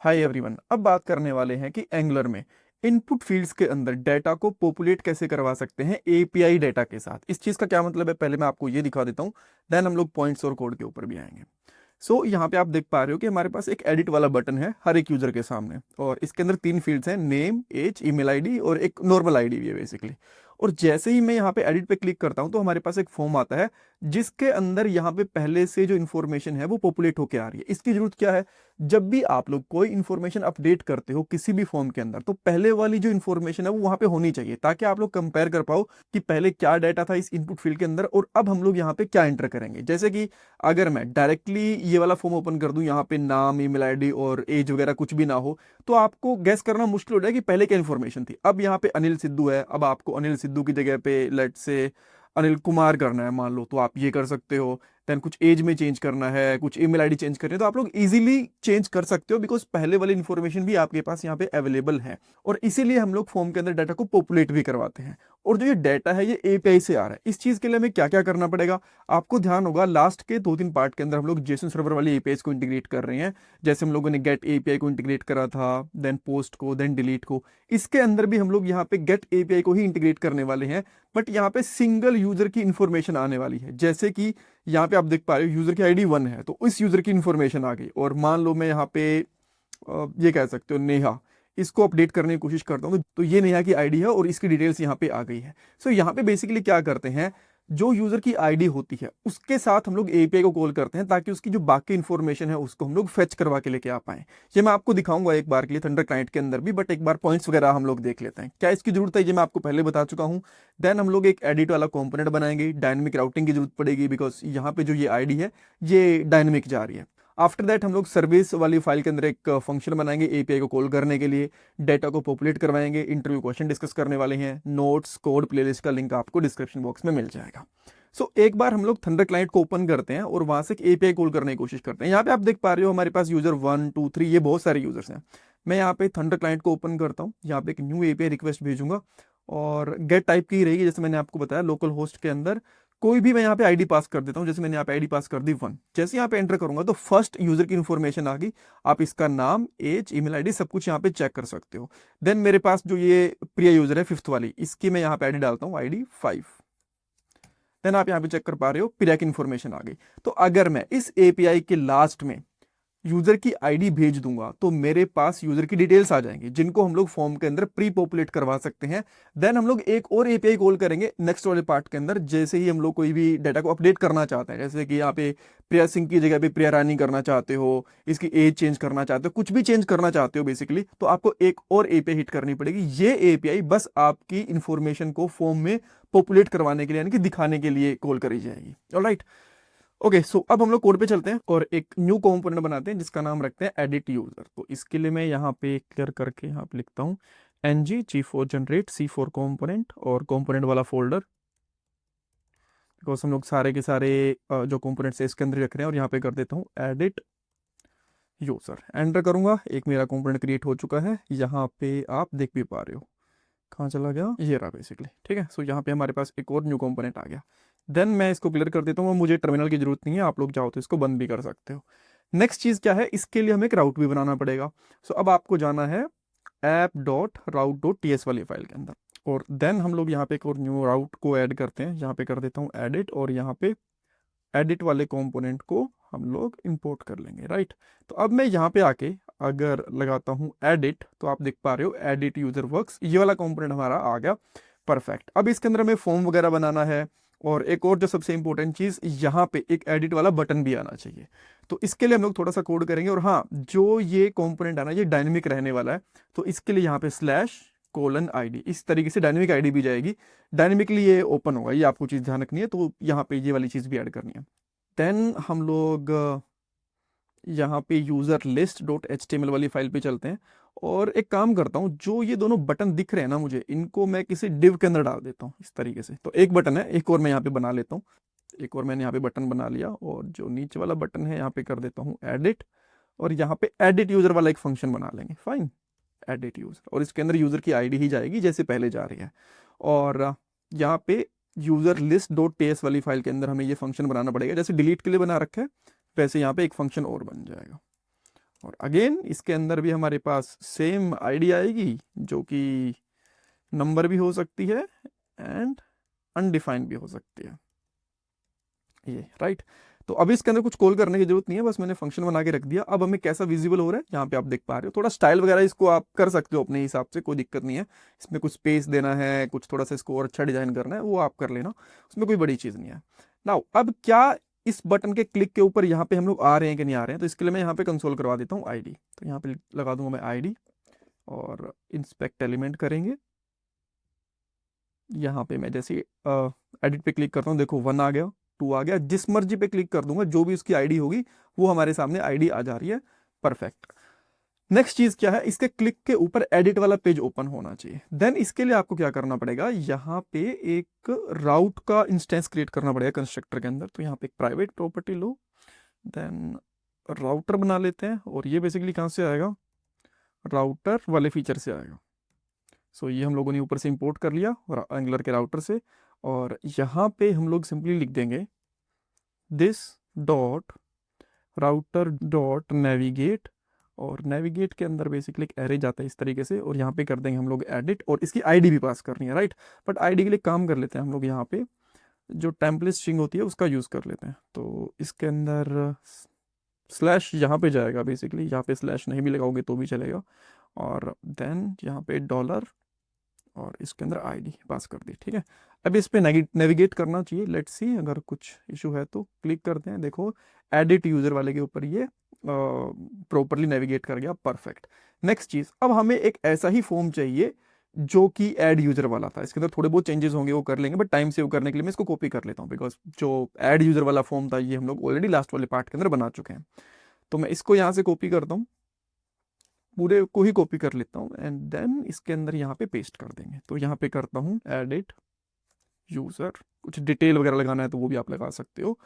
Hi everyone, अब बात करने वाले हैं कि एंगुलर में इनपुट फील्ड्स के अंदर डेटा को पॉपुलेट कैसे करवा सकते हैं एपीआई डेटा के साथ। इस चीज़ का क्या मतलब है, पहले मैं आपको ये दिखा देता हूँ, देन हम लोग पॉइंट्स और कोड के ऊपर भी आएंगे। यहाँ पे आप देख पा रहे हो कि हमारे पास एक एडिट वाला बटन है हर एक यूजर के सामने, और इसके अंदर तीन फील्ड्स हैं, नेम, एज, ईमेल आईडी और एक नॉर्मल आईडी भी है बेसिकली। और जैसे ही मैं यहाँ पे एडिट पे क्लिक करता हूँ तो हमारे पास एक फॉर्म आता है जिसके अंदर यहाँ पे पहले से जो इन्फॉर्मेशन है वो पॉपुलेट होके आ रही है। इसकी जरूरत क्या है, जब भी आप लोग कोई इन्फॉर्मेशन अपडेट करते हो किसी भी फॉर्म के अंदर, तो पहले वाली जो इन्फॉर्मेशन है वो वहां पे होनी चाहिए, ताकि आप लोग कंपेयर कर पाओ कि पहले क्या डाटा था इस इनपुट फील्ड के अंदर और अब हम लोग यहाँ पे क्या एंटर करेंगे। जैसे कि अगर मैं डायरेक्टली ये वाला फॉर्म ओपन कर दूं, यहाँ पे नाम, ईमेल आईडी और एज वगैरह कुछ भी ना हो, तो आपको गैस करना मुश्किल हो जाए कि पहले क्या इन्फॉर्मेशन थी। अब यहाँ पे अनिल सिद्धू है, अब आपको अनिल सिद्धू की जगह पे लेट से अनिल कुमार करना है मान लो, तो आप ये कर सकते हो। देन कुछ एज में चेंज करना है, कुछ ईमेल आईडी चेंज करनी है, तो आप लोग इजीली चेंज कर सकते हो, बिकॉज पहले वाली इन्फॉर्मेशन भी आपके पास यहाँ पे अवेलेबल है। और इसीलिए हम लोग फॉर्म के अंदर डाटा को पॉपुलेट भी करवाते हैं। और जो ये डाटा है ये एपीआई से आ रहा है। इस चीज के लिए हमें क्या क्या करना पड़ेगा, आपको ध्यान होगा लास्ट के 2-3 पार्ट के अंदर हम लोग जेसन सर्वर वाली एपीआई को इंटीग्रेट कर रहे हैं। जैसे हम लोगों ने गेट एपीआई को इंटीग्रेट करा था, देन पोस्ट को, देन डिलीट को। इसके अंदर भी हम लोग यहाँ पे गेट एपीआई को ही इंटीग्रेट करने वाले हैं, बट यहाँ पे सिंगल यूजर की इंफॉर्मेशन आने वाली है। जैसे कि यहाँ पे आप देख पा रहे हो यूजर की आईडी 1 है, तो इस यूजर की इंफॉर्मेशन आ गई। और मान लो मैं यहाँ पे ये कह सकते हो नेहा, इसको अपडेट करने की कोशिश करता हूँ, तो ये नेहा की आईडी है और इसकी डिटेल्स यहाँ पे आ गई है। यहाँ पे बेसिकली क्या करते हैं, जो यूजर की आईडी होती है उसके साथ हम लोग एपीआई को कॉल करते हैं, ताकि उसकी जो बाकी इंफॉर्मेशन है उसको हम लोग फेच करवा के लेके आ पाए। ये मैं आपको दिखाऊंगा एक बार के लिए थंडर क्लाइंट के अंदर भी, बट एक बार पॉइंट्स वगैरह हम लोग देख लेते हैं क्या इसकी जरूरत है। ये मैं आपको पहले बता चुका हूँ। देन हम लोग एक एडिट वाला कॉम्पोनेंट बनाएंगे, डायनेमिक राउटिंग की जरूरत पड़ेगी, बिकॉज यहाँ पे जो ये आईडी है ये डायनेमिक जा रही है। आफ्टर दैट हम लोग सर्विस वाली फाइल के अंदर एक फंक्शन बनाएंगे एपीआई को कॉल करने के लिए, डेटा को पॉपुलेट करवाएंगे, इंटरव्यू क्वेश्चन डिस्कस करने वाले हैं, नोट्स, कोड, प्लेलिस्ट का लिंक आपको डिस्क्रिप्शन बॉक्स में मिल जाएगा। एक बार हम लोग थंडर क्लाइंट को ओपन करते हैं और वहां से एक एपीआई कॉल करने की कोशिश करते हैं। यहाँ पे आप देख पा रहे हो हमारे पास यूजर 1, 2, 3 ये बहुत सारे यूजर्स हैं। मैं यहाँ पे थंडर क्लाइंट को ओपन करता हूँ, यहाँ पे एक न्यू एपीआई रिक्वेस्ट भेजूंगा और गेट टाइप की रहेगी, जैसे मैंने आपको बताया लोकल होस्ट के अंदर कोई भी मैं यहाँ पे आईडी पास कर देता हूँ। जैसे मैंने यहाँ पे आईडी पास कर दी 1, जैसे यहाँ पे एंटर करूंगा तो फर्स्ट यूजर की इन्फॉर्मेशन आ गई। आप इसका नाम, एज, ईमेल आईडी सब कुछ यहाँ पे चेक कर सकते हो। देन मेरे पास जो ये प्रिय यूजर है 5th वाली, इसकी मैं यहाँ पे आईडी डालता हूँ, आईडी 5। देन आप यहाँ पे चेक कर पा रहे हो प्रिया की इन्फॉर्मेशन आ गई। तो अगर मैं इस एपीआई के लास्ट में यूजर की आईडी भेज दूंगा तो मेरे पास यूजर की डिटेल्स आ जाएंगी, जिनको हम लोग फॉर्म के अंदर प्री पॉपुलेट करवा सकते हैं। देन हम लोग एक और एपीआई कॉल करेंगे नेक्स्ट वाले पार्ट के अंदर, जैसे ही हम लोग कोई भी डाटा को अपडेट करना चाहते हैं। जैसे कि यहाँ पे प्रिया सिंह की जगह पे प्रिया रानी करना चाहते हो, इसकी एज चेंज करना चाहते हो, कुछ भी चेंज करना चाहते हो बेसिकली, तो आपको एक और एपीआई हिट करनी पड़ेगी। ये एपीआई बस आपकी इंफॉर्मेशन को फॉर्म में पॉपुलेट करवाने के लिए, यानी कि दिखाने के लिए कॉल करी जाएगी। ऑलराइट, ओके, अब हम लोग कोड पे चलते हैं और एक न्यू कंपोनेंट बनाते हैं जिसका नाम रखते हैं एडिट यूजर। तो इसके लिए मैं यहाँ पे क्लियर करके यहाँ पे लिखता हूँ ng-g4 जनरेट c4 कंपोनेंट और कंपोनेंट वाला फोल्डर, बिकॉज हम लोग सारे के सारे जो कंपोनेंट्स है इसके अंदर रख रहे हैं। और यहाँ पे कर देता हूँ एडिट यूजर, एंटर करूंगा, एक मेरा कंपोनेंट क्रिएट हो चुका है। यहाँ पे आप देख भी पा रहे हो, कहाँ चला गया, ये रहा बेसिकली। ठीक है, यहाँ पे हमारे पास एक और न्यू कंपोनेंट आ गया। देन मैं इसको क्लियर कर देता हूँ, मुझे टर्मिनल की जरूरत नहीं है, आप लोग चाहो तो इसको बंद भी कर सकते हो। नेक्स्ट चीज क्या है, इसके लिए हमें एक राउट भी बनाना पड़ेगा। अब आपको जाना है app.route.ts वाली फाइल के अंदर, और देन हम लोग यहाँ पे एक और न्यू राउट को ऐड करते हैं। यहाँ पे कर देता हूँ एडिट, और यहाँ पे एडिट वाले कंपोनेंट को हम लोग इंपोर्ट कर लेंगे। राइट, तो अब मैं यहाँ पे आके अगर लगाता हूँ एडिट, तो आप देख पा रहे हो एडिट यूजर वर्क्स, ये वाला कंपोनेंट हमारा आ गया। परफेक्ट, अब इसके अंदर हमें फॉर्म वगैरह बनाना है, और एक और जो सबसे इंपॉर्टेंट चीज, यहाँ पे एक एडिट वाला बटन भी आना चाहिए। तो इसके लिए हम लोग थोड़ा सा कोड करेंगे। और हाँ, जो ये कंपोनेंट है ना ये डायनेमिक रहने वाला है, तो इसके लिए यहाँ पे /:id, इस तरीके से डायनेमिक आईडी भी जाएगी, डायनेमिकली ये ओपन होगा। ये आपको चीज ध्यान रखनी है, तो यहाँ पे ये वाली चीज भी ऐड करनी है। देन हम लोग यहाँ पे यूजर लिस्ट डॉट HTML वाली फाइल पे चलते हैं, और एक काम करता हूँ, जो ये दोनों बटन दिख रहे हैं ना मुझे, इनको मैं किसी डिव के अंदर डाल देता हूँ इस तरीके से। तो एक बटन है, एक और मैं यहाँ पे बना लेता हूँ, एक और मैंने यहाँ पे बटन बना लिया, और जो नीचे वाला बटन है यहाँ पे कर देता हूँ एडिट, और यहाँ पे एडिट यूजर वाला एक फंक्शन बना लेंगे। फाइन, एडिट यूजर, और इसके अंदर यूजर की आईडी ही जाएगी जैसे पहले जा रही है। और यहाँ पे यूजर लिस्ट डॉट ts वाली फाइल के अंदर हमें ये फंक्शन बनाना पड़ेगा, जैसे डिलीट के लिए बना रखा है वैसे यहाँ पे एक फंक्शन और बन जाएगा। और अगेन इसके अंदर भी हमारे पास सेम आईडी आएगी, जो कि नंबर भी हो सकती है एंड अनडिफाइंड भी हो सकती है, ये राइट। तो अभी इसके अंदर कुछ कॉल करने की जरूरत नहीं है, बस मैंने फंक्शन बना के रख दिया। अब हमें कैसा विजिबल हो रहा है यहाँ पे आप देख पा रहे हो। थोड़ा स्टाइल वगैरह इसको आप कर सकते हो अपने हिसाब से, कोई दिक्कत नहीं है। इसमें कुछ स्पेस देना है, कुछ थोड़ा सा इसको और अच्छा डिजाइन करना है, वो आप कर लेना, उसमें कोई बड़ी चीज नहीं है। नाउ अब क्या इस बटन के क्लिक के ऊपर यहाँ पे हम लोग आ रहे हैं कि नहीं आ रहे हैं, तो इसके लिए मैं यहाँ पे कंसोल करवा देता हूँ आईडी। तो यहाँ पे लगा दूंगा मैं आईडी और इंस्पेक्ट एलिमेंट करेंगे। यहाँ पे मैं जैसे एडिट पे क्लिक करता हूँ, देखो 1 आ गया, 2 आ गया। जिस मर्जी पे क्लिक कर दूंगा, जो भी उसकी आईडी होगी वो हमारे सामने आईडी आ जा रही है। परफेक्ट। नेक्स्ट चीज क्या है, इसके क्लिक के ऊपर एडिट वाला पेज ओपन होना चाहिए। देन इसके लिए आपको क्या करना पड़ेगा, यहाँ पे एक राउट का इंस्टेंस क्रिएट करना पड़ेगा कंस्ट्रक्टर के अंदर। तो यहाँ पे एक प्राइवेट प्रॉपर्टी लो, देन राउटर बना लेते हैं, और ये बेसिकली कहाँ से आएगा, राउटर वाले फीचर से आएगा। सो ये हम लोगों ने ऊपर से इंपोर्ट कर लिया और एंगुलर के राउटर से, और यहाँ पे हम लोग सिंपली लिख देंगे this dot router dot navigate, और नेविगेट के अंदर बेसिकली एक एरे जाता है इस तरीके से, और यहाँ पे कर देंगे हम लोग एडिट, और इसकी आईडी भी पास करनी है, राइट। बट आईडी के लिए काम कर लेते हैं हम लोग, यहाँ पे जो टेम्पलेट स्ट्रिंग होती है उसका यूज़ कर लेते हैं। तो इसके अंदर स्लैश यहाँ पे जाएगा, बेसिकली यहाँ पे स्लैश नहीं भी लगाओगे तो भी चलेगा, और देन यहाँ पे डॉलर, और इसके अंदर आईडी पास कर दी, ठीक है। अब इस पे नेविगेट करना चाहिए, लेट्स सी अगर कुछ इशू है तो क्लिक करते हैं। देखो एडिट यूजर वाले के ऊपर ये प्रॉपरली नेविगेट कर गया, परफेक्ट। नेक्स्ट चीज, अब हमें एक ऐसा ही फॉर्म चाहिए जो कि ऐड यूजर वाला था। इसके अंदर थोड़े बहुत चेंजेस होंगे, वो कर लेंगे, बट टाइम सेव करने के लिए मैं इसको कॉपी कर लेता हूँ, बिकॉज जो ऐड यूजर वाला फॉर्म था ये हम लोग ऑलरेडी लास्ट वाले पार्ट के अंदर बना चुके हैं। तो मैं इसको यहाँ से कॉपी करता हूँ, पूरे को ही कॉपी कर लेता हूँ, एंड देन इसके अंदर यहाँ पे पेस्ट कर देंगे। तो यहाँ पे करता हूँ एडिट यूजर, कुछ डिटेल वगैरह लगाना है तो वो भी आप लगा सकते हो।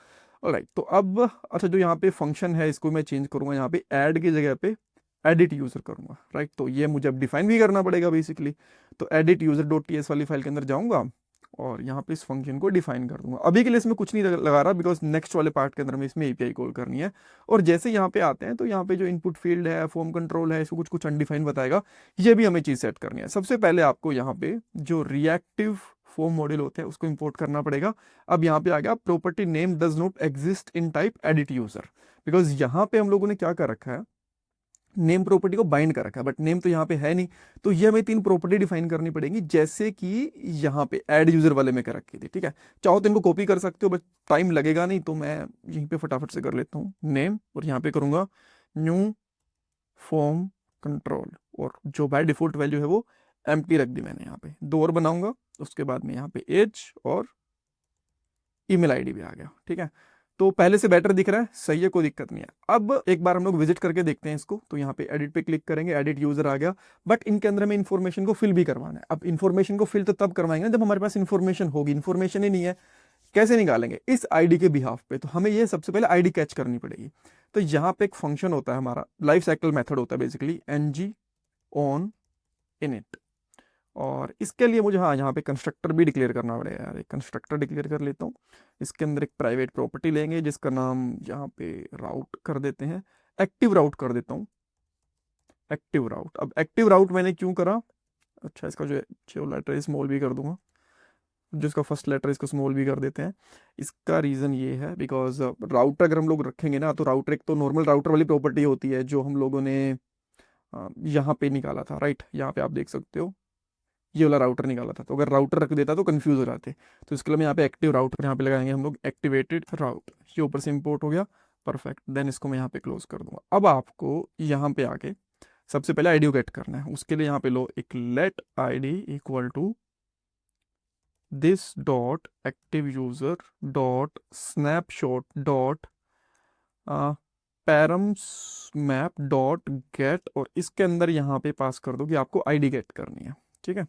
ऑलराइट, तो अब अच्छा, जो यहाँ पे फंक्शन है इसको मैं चेंज करूंगा, यहाँ पे ऐड की जगह पे एडिट यूजर करूंगा, राइट। तो ये मुझे अब डिफाइन भी करना पड़ेगा बेसिकली। तो edit user dot T S वाली फाइल के अंदर जाऊंगा और यहाँ पे इस फंक्शन को डिफाइन कर दूंगा। अभी के लिए इसमें कुछ नहीं लगा रहा, बिकॉज नेक्स्ट वाले पार्ट के अंदर में इसमें एपीआई कॉल करनी है। और जैसे यहाँ पे आते हैं तो यहाँ पे जो इनपुट फील्ड है, फॉर्म कंट्रोल है, इसको कुछ कुछ अनडिफाइन बताएगा, ये भी हमें चीज सेट करनी है। सबसे पहले आपको यहाँ पे जो रिएक्टिव फॉर्म मॉडल होते हैं उसको इंपोर्ट करना पड़ेगा। अब यहाँ पे आ गया property name does not exist in type edit user, because यहाँ पे हम लोगों ने क्या कर रखा है, नेम प्रॉपर्टी को बाइंड कर रखा है, बट नेम तो यहाँ पे है नहीं। तो ये हमें 3 प्रॉपर्टी डिफाइन करनी पड़ेगी, जैसे कि यहाँ पे ऐड यूजर वाले में कर रखी थी, ठीक है। चाहो तो इनको कॉपी कर सकते हो, बट टाइम लगेगा नहीं, तो मैं यहीं पे फटाफट से कर लेता हूँ नेम, और यहाँ पे करूंगा न्यू फॉर्म कंट्रोल, और जो बाय डिफॉल्ट वैल्यू है वो एम्प्टी रख दी मैंने। यहाँ पे 2 और बनाऊंगा, उसके बाद में यहाँ पे एज और ईमेल आईडी भी आ गया, ठीक है। तो पहले से बेटर दिख रहा है, सही है, कोई दिक्कत नहीं है। अब एक बार हम लोग विजिट करके देखते हैं इसको। तो यहाँ पे एडिट पे क्लिक करेंगे, एडिट यूजर आ गया, बट इनके अंदर हमें इन्फॉर्मेशन को फिल भी करवाना है। अब इन्फॉर्मेशन को फिल तो तब करवाएंगे जब हमारे पास इन्फॉर्मेशन होगी, इन्फॉर्मेशन ही नहीं है, कैसे निकालेंगे इस आईडी के बिहाफ पे। तो हमें ये सबसे पहले आईडी कैच करनी पड़ेगी। तो यहाँ पे एक फंक्शन होता है हमारा, लाइफ साइकिल मेथड होता है बेसिकली, ng on init, और इसके लिए मुझे हाँ यहाँ पे कंस्ट्रक्टर भी डिक्लेयर करना पड़ेगा यार। एक कंस्ट्रक्टर डिक्लेयर कर लेता हूँ। इसके अंदर एक प्राइवेट प्रॉपर्टी लेंगे जिसका नाम यहाँ पे राउट कर देते हैं, एक्टिव राउट कर देता हूँ, एक्टिव राउट। अब एक्टिव राउट मैंने क्यों करा, अच्छा इसका जो लेटर है स्मॉल भी कर दूंगा, जिसका फर्स्ट लेटर इसको स्मॉल भी कर देते हैं। इसका रीज़न ये है बिकॉज राउटर अगर हम लोग रखेंगे ना, तो राउटर एक तो नॉर्मल राउटर वाली प्रॉपर्टी होती है जो हम लोगों ने यहाँ पे निकाला था, राइट। यहाँ पे आप देख सकते हो ये वाला राउटर निकाला था, तो अगर राउटर रख देता तो कंफ्यूज हो जाते। तो इसके लिए मैं यहाँ पे एक्टिव राउटर यहाँ पे लगाएंगे हम लोग, एक्टिवेटेड राउट, ये ऊपर से इंपोर्ट हो गया, परफेक्ट। देन इसको मैं यहाँ पे क्लोज कर दूंगा। अब आपको यहाँ पे आके सबसे पहले आईडी गेट करना है। उसके लिए यहाँ पे लो एक let ID equal to this dot active user dot snapshot dot params map dot get, और इसके अंदर यहाँ पे पास कर दो कि आपको आईडी गेट करनी है, ठीक है।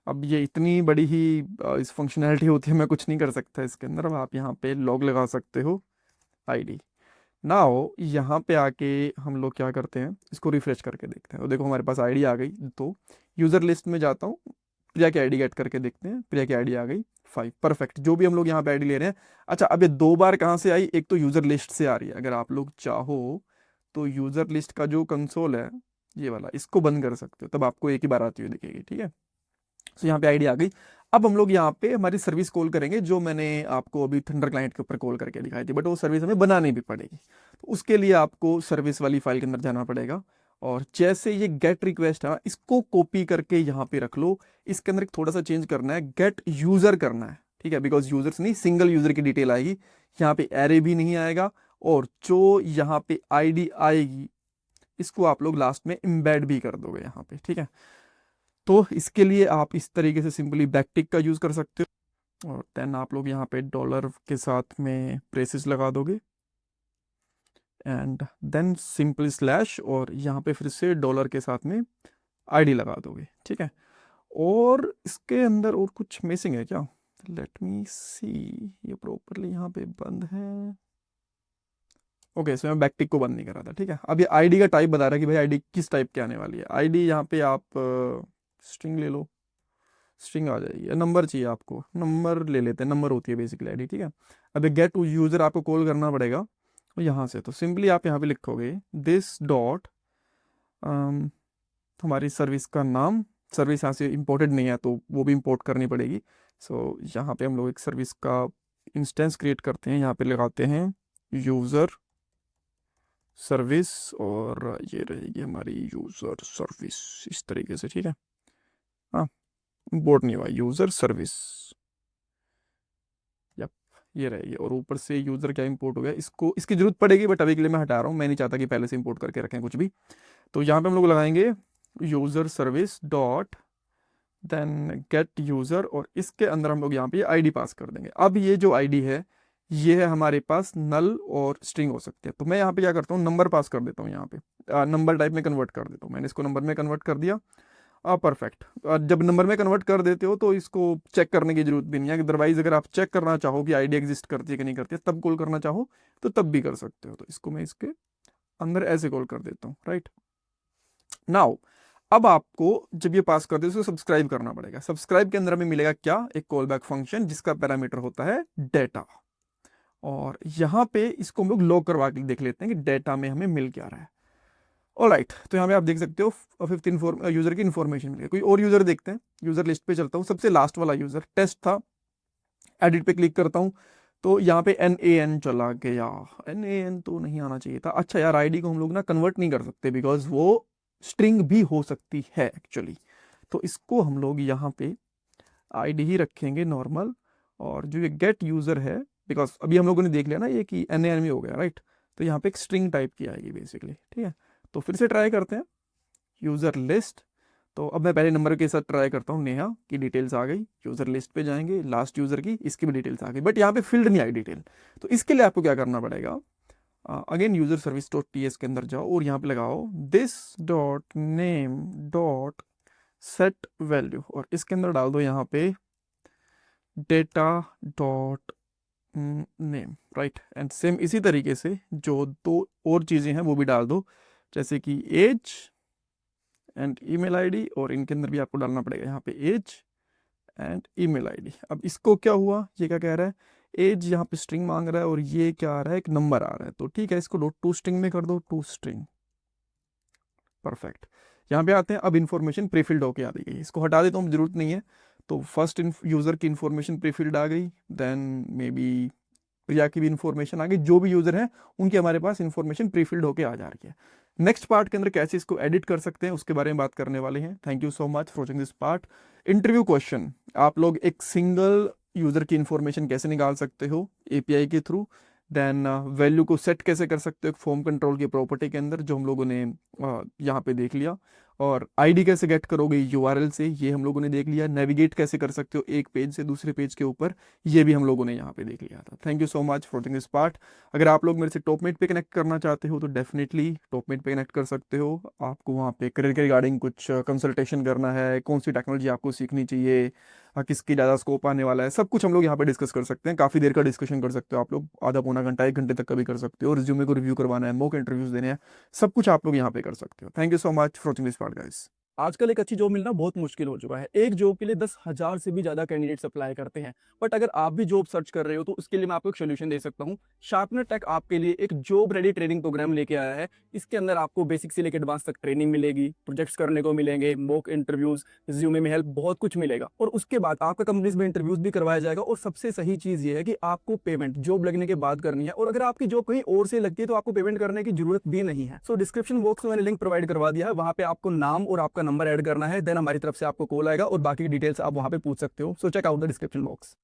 अब ये इतनी बड़ी ही इस फंक्शनैलिटी होती है, मैं कुछ नहीं कर सकता इसके अंदर। अब आप यहाँ पे लॉग लगा सकते हो आईडी। नाउ यहाँ पे आके हम लोग क्या करते हैं, इसको रिफ्रेश करके देखते हैं, और देखो हमारे पास आईडी आ गई। तो यूजर लिस्ट में जाता हूँ, प्रिया की आईडी गेट करके देखते हैं, प्रिया की आईडी आ गई 5, परफेक्ट। जो भी हम लोग यहाँ पे आईडी ले रहे हैं। अच्छा, अब ये 2 बार कहाँ से आई, एक तो यूजर लिस्ट से आ रही है। अगर आप लोग चाहो तो यूजर लिस्ट का जो कंसोल है ये वाला, इसको बंद कर सकते हो, तब आपको एक ही बार आती हुई दिखेगी, ठीक है। तो यहाँ पे आईडी आ गई। अब हम लोग यहाँ पे हमारी सर्विस कॉल करेंगे, जो मैंने आपको अभी थंडर क्लाइंट के ऊपर कॉल करके दिखाई थी, बट वो सर्विस हमें बनानी भी पड़ेगी। तो उसके लिए आपको सर्विस वाली फाइल के अंदर जाना पड़ेगा, और जैसे ये गेट रिक्वेस्ट है इसको कॉपी करके यहाँ पे रख लो। इसके अंदर एक थोड़ा सा चेंज करना है, गेट यूजर करना है, ठीक है, बिकॉज यूजर्स नहीं, सिंगल यूजर की डिटेल आएगी। यहाँ पे एरे भी नहीं आएगा, और जो यहाँ पे आईडी आएगी इसको आप लोग लास्ट में इम्बेड भी कर दोगे यहाँ पे, ठीक है। तो इसके लिए आप इस तरीके से सिंपली बैकटिक का यूज कर सकते हो, और देन आप लोग यहाँ पे डॉलर के साथ में ब्रेसेस लगा दोगे, एंड देन सिंपल स्लैश, और यहाँ पे फिर से डॉलर के साथ में आईडी लगा दोगे, ठीक है। और इसके अंदर और कुछ मिसिंग है क्या? लेट मी सी, ये प्रॉपरली यहाँ पे बंद है। ओके, इसमें मैं बैकटिक को बंद नहीं कर रहा था, ठीक है। अब ये आईडी का टाइप बता रहा है कि भाई आईडी किस टाइप की आने वाली है। आईडी यहाँ पे आप स्ट्रिंग ले लो, स्ट्रिंग आ जाएगी। नंबर चाहिए आपको, नंबर ले लेते हैं, नंबर होती है बेसिकली आईडी, ठीक है। अब गेट यूजर आपको कॉल करना पड़ेगा, और यहाँ से तो सिंपली आप यहाँ पे लिखोगे दिस डॉट हमारी सर्विस का नाम। सर्विस यहाँ से इंपोर्टेड नहीं है तो वो भी इंपोर्ट करनी पड़ेगी। सो यहाँ पे हम लोग एक सर्विस का इंस्टेंस क्रिएट करते हैं, यहाँ पे लगाते हैं यूज़र सर्विस, और ये रहेगी हमारी यूज़र सर्विस इस तरीके से, ठीक है। हाँ, इंपोर्ट नहीं हुआ, यूज़र सर्विस, यप, ये रहेगी। और ऊपर से यूज़र क्या इंपोर्ट हो गया, इसको इसकी जरूरत पड़ेगी, बट अभी के लिए मैं हटा रहा हूँ, मैं नहीं चाहता कि पहले से इंपोर्ट करके रखें कुछ भी। तो यहाँ पे हम लोग लगाएंगे user service dot then get user, और इसके अंदर हम लोग यहाँ पे आईडी पास कर देंगे। अब ये जो आईडी है ये है हमारे पास नल और स्ट्रिंग हो सकते हैं। तो मैं यहाँ पे क्या करता हूँ, नंबर पास कर देता हूँ, यहाँ पे नंबर टाइप में कन्वर्ट कर देता हूँ। मैंने इसको नंबर में कन्वर्ट कर दिया, परफेक्ट। जब नंबर में कन्वर्ट कर देते हो तो इसको चेक करने की जरूरत भी नहीं है। अदरवाइज अगर आप चेक करना चाहो कि आईडी एग्जिस्ट करती है कि नहीं करती है, तब कॉल करना चाहो तो तब भी कर सकते हो। तो इसको मैं इसके अंदर ऐसे कॉल कर देता हूँ, राइट नाउ। अब आपको जब ये पास कर दे तो सब्सक्राइब करना पड़ेगा। सब्सक्राइब के अंदर हमें मिलेगा क्या, एक कॉल बैक फंक्शन जिसका पैरामीटर होता है डेटा, और यहाँ पे इसको हम लोग लॉग करवा के देख लेते हैं कि डेटा में हमें मिल क्या रहा है। ऑलराइट, तो यहाँ पे आप देख सकते हो 15 यूजर की इन्फॉर्मेशन मिल गई। कोई और यूजर देखते हैं, यूजर लिस्ट पे चलता हूँ, सबसे लास्ट वाला यूजर टेस्ट था, एडिट पे क्लिक करता हूँ, तो यहाँ पे NAN चला गया। NAN तो नहीं आना चाहिए था। अच्छा यार, आईडी को हम लोग ना कन्वर्ट नहीं कर सकते बिकॉज वो स्ट्रिंग भी हो सकती है एक्चुअली। तो इसको हम लोग यहाँ पे आईडी ही रखेंगे नॉर्मल, और जो ये गेट यूजर है, बिकॉज अभी हम लोगों ने देख लिया ना ये कि NAN में हो गया, राइट। तो यहाँ पे एक स्ट्रिंग टाइप की आएगी बेसिकली, ठीक है। तो फिर से ट्राई करते हैं यूजर लिस्ट। तो अब मैं पहले नंबर के साथ ट्राई करता हूँ, नेहा की डिटेल्स आ गई। यूजर लिस्ट पे जाएंगे, लास्ट यूजर की, इसकी भी डिटेल्स आ गई, बट यहाँ पे फील्ड नहीं आई डिटेल। तो इसके लिए आपको क्या करना पड़ेगा, again user service dot TS के अंदर जाओ, और यहाँ पे लगाओ this dot name dot set value, और इसके अंदर डाल दो यहाँ पे data dot name, right. And same इसी तरीके से जो दो और चीज़ें हैं वो भी डाल दो, जैसे कि एज एंड ईमेल आईडी, और इनके अंदर भी आपको डालना पड़ेगा यहाँ पे एज एंड ईमेल आईडी। अब इसको क्या हुआ, ये क्या कह रहा है, एज यहाँ पे स्ट्रिंग मांग रहा है, और ये क्या आ रहा है, एक नंबर आ रहा है। तो ठीक है, इसको डॉट टू स्ट्रिंग में कर दो, टू स्ट्रिंग, परफेक्ट। यहाँ पे आते हैं, अब इन्फॉर्मेशन प्रीफिल्ड होके आ गई, इसको हटा देता हूँ, जरूरत नहीं है। तो फर्स्ट यूजर की इन्फॉर्मेशन प्रीफिल्ड आ गई, देन मे बी प्रिया की भी इन्फॉर्मेशन आ गई। जो भी यूजर है उनकी हमारे पास इन्फॉर्मेशन प्रीफिल्ड होके आ जा रही है। नेक्स्ट पार्ट के अंदर कैसे इसको एडिट कर सकते हैं उसके बारे में बात करने वाले हैं। Thank you so much for watching this part. Interview question, आप लोग एक सिंगल यूजर की इन्फॉर्मेशन कैसे निकाल सकते हो API के थ्रू, देन वैल्यू को सेट कैसे कर सकते हो एक फॉर्म कंट्रोल की प्रॉपर्टी के अंदर, जो हम लोगों ने यहाँ पे देख लिया, और आईडी कैसे गेट करोगे URL से, ये हम लोगों ने देख लिया। नेविगेट कैसे कर सकते हो एक पेज से दूसरे पेज के ऊपर, ये भी हम लोगों ने यहाँ पे देख लिया था। Thank you so much for this part. अगर आप लोग मेरे से टॉपमेट पे कनेक्ट करना चाहते हो तो डेफिनेटली टॉपमेट पे कनेक्ट कर सकते हो। आपको वहाँ पे करियर के रिगार्डिंग कुछ कंसल्टेशन करना है, कौन सी टेक्नोलॉजी आपको सीखनी चाहिए, किसकी ज़्यादा स्कोप आने वाला है, सब कुछ हम लोग यहाँ पे डिस्कस कर सकते हैं। काफ़ी देर का डिस्कशन कर सकते हो आप लोग, आधा पौना घंटा 1 घंटे तक का भी कर सकते हो। रिज्यूमे को रिव्यू करवाना है, मॉक इंटरव्यूज देने हैं, सब कुछ आप लोग यहाँ पे कर सकते हो। Thank you so much for watching this part guys. आजकल एक अच्छी जॉब मिलना बहुत मुश्किल हो चुका है। एक जॉब के लिए 10,000 से भी ज़्यादा कैंडिडेट्स अप्लाई करते हैं। बट अगर आप भी जॉब सर्च कर रहे हो तो उसके लिए मैं आपको एक सॉल्यूशन दे सकता हूँ। शार्पनर टेक आपके लिए एक जॉब रेडी ट्रेनिंग प्रोग्राम लेके आया है। इसके अंदर आपको बेसिक से लेकर एडवांस तक ट्रेनिंग मिलेगी, प्रोजेक्ट्स करने को मिलेंगे, मॉक इंटरव्यूज, रिज्यूमे में हेल्प, बहुत कुछ मिलेगा। और उसके बाद आपका कंपनीज में इंटरव्यूज भी करवाया जाएगा। और सबसे सही चीज़ ये है कि आपको पेमेंट जॉब लगने के बाद करनी है। और अगर आपकी जॉब कहीं और से लगती है तो आपको पेमेंट करने की जरूरत भी नहीं है। सो डिस्क्रिप्शन बॉक्स में मैंने लिंक प्रोवाइड करवा दिया है, वहां पे आपको नाम और आपका नंबर ऐड करना है, देन हमारी तरफ से आपको कॉल आएगा और बाकी डिटेल्स आप वहां पे पूछ सकते हो। So check out the description box.